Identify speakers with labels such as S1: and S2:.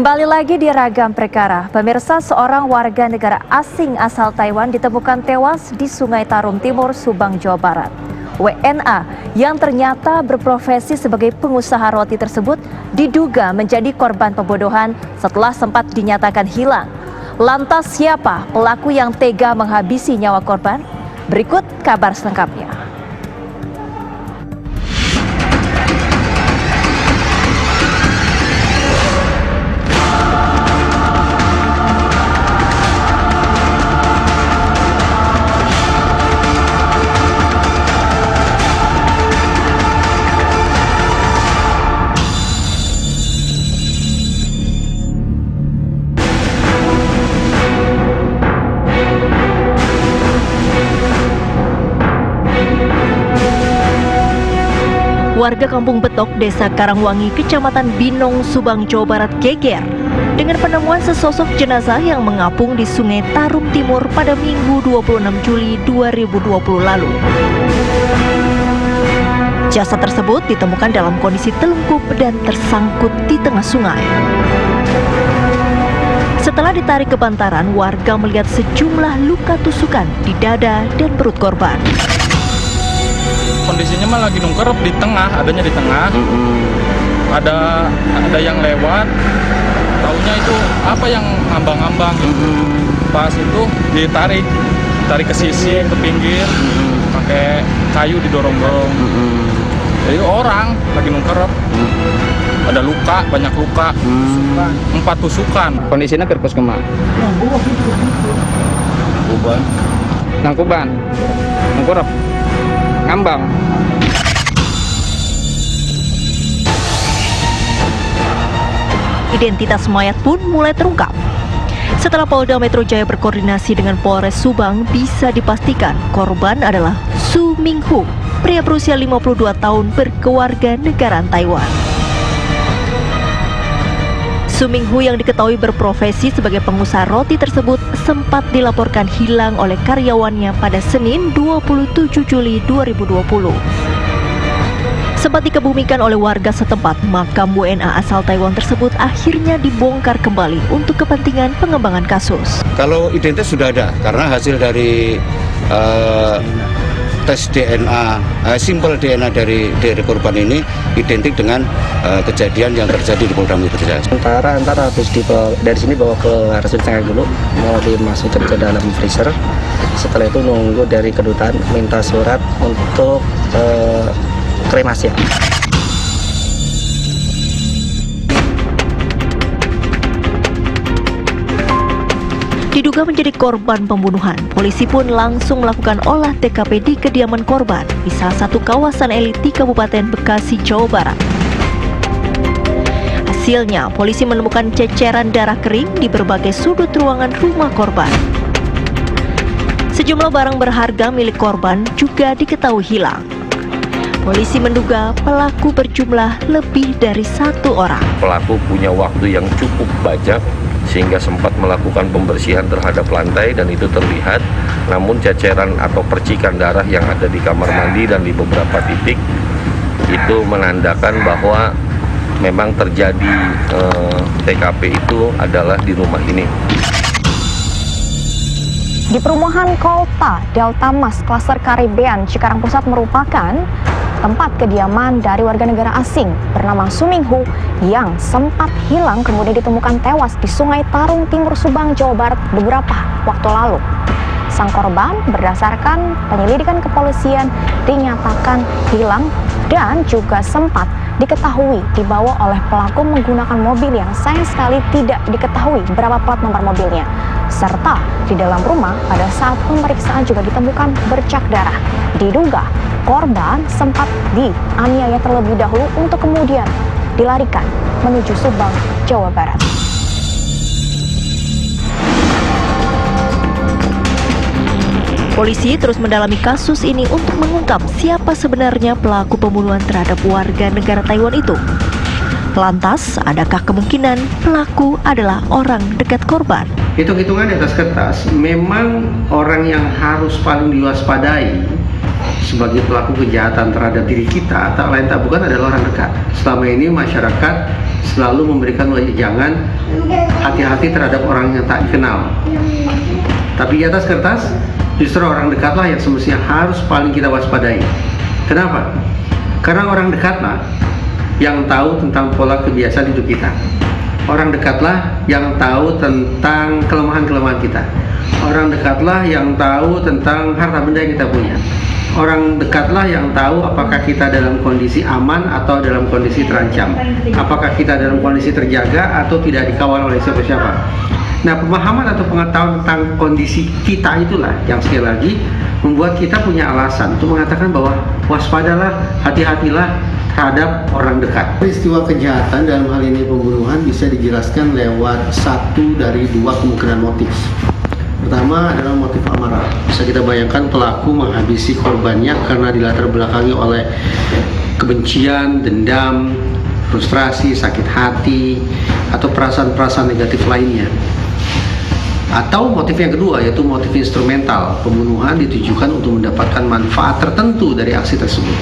S1: Kembali lagi di Ragam Perkara, pemirsa, seorang warga negara asing asal Taiwan ditemukan tewas di Sungai Tarum Timur, Subang, Jawa Barat. WNA yang ternyata berprofesi sebagai pengusaha roti tersebut diduga menjadi korban pembunuhan setelah sempat dinyatakan hilang. Lantas siapa pelaku yang tega menghabisi nyawa korban? Berikut kabar selengkapnya. Warga Kampung Betok, Desa Karangwangi, Kecamatan Binong, Subang, Jawa Barat geger dengan penemuan sesosok jenazah yang mengapung di Sungai Tarum Timur pada Minggu 26 Juli 2020 lalu. Jasad tersebut ditemukan dalam kondisi telungkup dan tersangkut di tengah sungai. Setelah ditarik ke bantaran, warga melihat sejumlah luka tusukan di dada dan perut korban.
S2: Kondisinya mah lagi nungkerep di tengah, adanya di tengah. Ada yang lewat, taunya itu apa yang ngambang-ngambang gitu. Pas itu ditarik ke sisi, ke pinggir, pakai kayu didorong-dorong. Jadi orang lagi nungkerep. Ada luka, banyak luka. 4 tusukan.
S3: Kondisinya kerpos kemak. Nangkuban. Nungkerep. Ngambang.
S1: Identitas mayat pun mulai terungkap. Setelah Polda Metro Jaya berkoordinasi dengan Polres Subang, bisa dipastikan korban adalah Su Minghu, pria berusia 52 tahun berkeluarga negaraan Taiwan. Su Minghu yang diketahui berprofesi sebagai pengusaha roti tersebut sempat dilaporkan hilang oleh karyawannya pada Senin 27 Juli 2020. Sempat dikebumikan oleh warga setempat, makam WNA asal Taiwan tersebut akhirnya dibongkar kembali untuk kepentingan pengembangan kasus.
S4: Kalau identitas sudah ada, karena hasil dari tes DNA, simpel DNA dari korban ini identik dengan kejadian yang terjadi di Polda Metro Jaya.
S3: Antara habis dibawa dari sini bawa ke RSUD Sanggar dulu, mau dimasukkan ke dalam freezer. Setelah itu nunggu dari kedutaan minta surat untuk kremasi.
S1: Diduga menjadi korban pembunuhan, polisi pun langsung melakukan olah TKP di kediaman korban di salah satu kawasan elit di Kabupaten Bekasi, Jawa Barat. Hasilnya, polisi menemukan ceceran darah kering di berbagai sudut ruangan rumah korban. Sejumlah barang berharga milik korban juga diketahui hilang. Polisi menduga pelaku berjumlah lebih dari 1 orang.
S5: Pelaku punya waktu yang cukup banyak sehingga sempat melakukan pembersihan terhadap lantai dan itu terlihat. Namun ceceran atau percikan darah yang ada di kamar mandi dan di beberapa titik itu menandakan bahwa memang terjadi TKP itu adalah di rumah ini.
S6: Di perumahan Kota Delta Mas, klaster Karibean, Cikarang Pusat merupakan tempat kediaman dari warga negara asing bernama Su Minghu yang sempat hilang kemudian ditemukan tewas di Sungai Tarum Timur, Subang, Jawa Barat beberapa waktu lalu. Sang korban berdasarkan penyelidikan kepolisian dinyatakan hilang dan juga sempat diketahui dibawa oleh pelaku menggunakan mobil yang sayang sekali tidak diketahui berapa plat nomor mobilnya. Serta di dalam rumah pada saat pemeriksaan juga ditemukan bercak darah. Diduga korban sempat dianiaya terlebih dahulu untuk kemudian dilarikan menuju Subang, Jawa Barat.
S1: Polisi terus mendalami kasus ini untuk mengungkap siapa sebenarnya pelaku pembunuhan terhadap warga negara Taiwan itu. Lantas, adakah kemungkinan pelaku adalah orang dekat korban?
S7: Hitung-hitungan di atas kertas, memang orang yang harus paling diwaspadai sebagai pelaku kejahatan terhadap diri kita, tak lain tak bukan adalah orang dekat. Selama ini masyarakat selalu memberikan wejangan hati-hati terhadap orang yang tak dikenal. Tapi di atas kertas, justru orang dekatlah yang semestinya harus paling kita waspadai. Kenapa? Karena orang dekatlah yang tahu tentang pola kebiasaan hidup kita. Orang dekatlah yang tahu tentang kelemahan-kelemahan kita. Orang dekatlah yang tahu tentang harta benda yang kita punya. Orang dekatlah yang tahu apakah kita dalam kondisi aman atau dalam kondisi terancam. Apakah kita dalam kondisi terjaga atau tidak dikawal oleh siapa-siapa. Nah, pemahaman atau pengetahuan tentang kondisi kita itulah yang sekali lagi membuat kita punya alasan untuk mengatakan bahwa waspadalah, hati-hatilah terhadap orang dekat. Peristiwa kejahatan dalam hal ini pembunuhan bisa dijelaskan lewat satu dari dua kemungkinan motif. Pertama adalah motif amarah. Bisa kita bayangkan pelaku menghabisi korbannya karena dilatar belakangi oleh kebencian, dendam, frustrasi, sakit hati, atau perasaan-perasaan negatif lainnya. Atau motif yang kedua yaitu motif instrumental. Pembunuhan ditujukan untuk mendapatkan manfaat tertentu dari aksi tersebut.